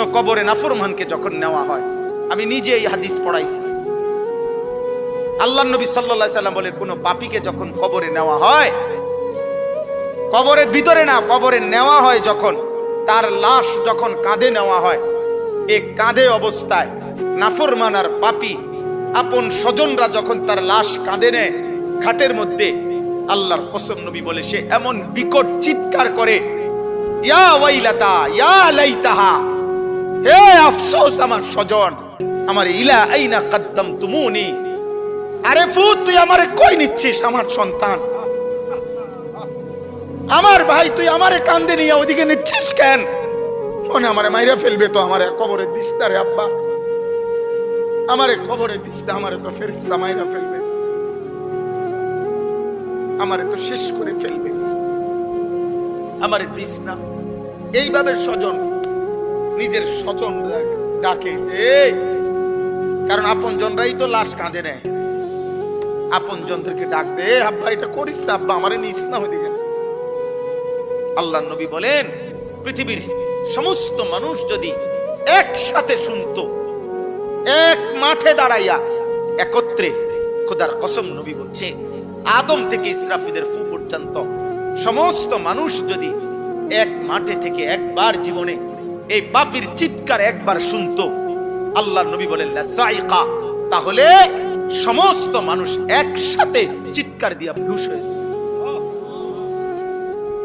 কোন কবরে নাফরমানকে যখন নেওয়া হয়, আমি নিজে এই হাদিস পড়াইছি, আল্লাহর নবী সাল্লাল্লাহু আলাইহি সাল্লাম বলে কোন পাপীকে যখন কবরে নেওয়া হয়, কবরের ভিতরে না, কবরে নেওয়া হয় যখন, তার লাশ যখন কাঁধে নেওয়া হয়, এই কাঁধে অবস্থায় নাফরমান আর পাপী আপন স্বজনরা যখন তার লাশ কাঁধে নেয় খাটের মধ্যে, আল্লাহর কসম নবী বলে সে এমন বিকট চিৎকার করে, ইয়া ওয়াইলাতা ইয়া লাইতাহা, হে আফসোস আমার স্বজন, আমার ইলা আইনা কদ্দামতুমুনি, আরে ফুত তুই আমারে কই নিচ্ছিস, আমার সন্তান, আমার ভাই তুই আমারে কান্দে নিয়ে ওদিকে নিচ্ছিস কেন? শোনে আমারে মাইরা ফেলবে তো, আমারে কবরে দিস না রে আব্বা, আমারে কবরে দিস না, আমারে তো ফেরেশতা মাইরা ফেলবে, আমারে তো শেষ করে ফেলবে, আমারে দিস না। এইভাবে স্বজন নিজের স্বজন ডাকে, কারণ আপন জনরাই তো লাশ কাঁধে নেয়, আপন জনদেরকে ডাক দে, আব্বা এটা করিস না, আব্বা আমারে নিস না ওইদিকে। আল্লাহর নবী বলেন পৃথিবীর সমস্ত মানুষ যদি একসাথে শুনতো, এক মাঠে দাঁড়াইয়া একত্রে, খোদার কসম নবী বলছে আদম থেকে ইসরাফিলের ফু পর্যন্ত সমস্ত মানুষ যদি এক মাঠে থেকে একবার জীবনে এই পাপীর চিৎকার একবার শুনতো, আল্লাহর নবী বলেন লাসাইকা, তাহলে সমস্ত মানুষ একসাথে চিৎকার দিয়া বেহুশ হয়ে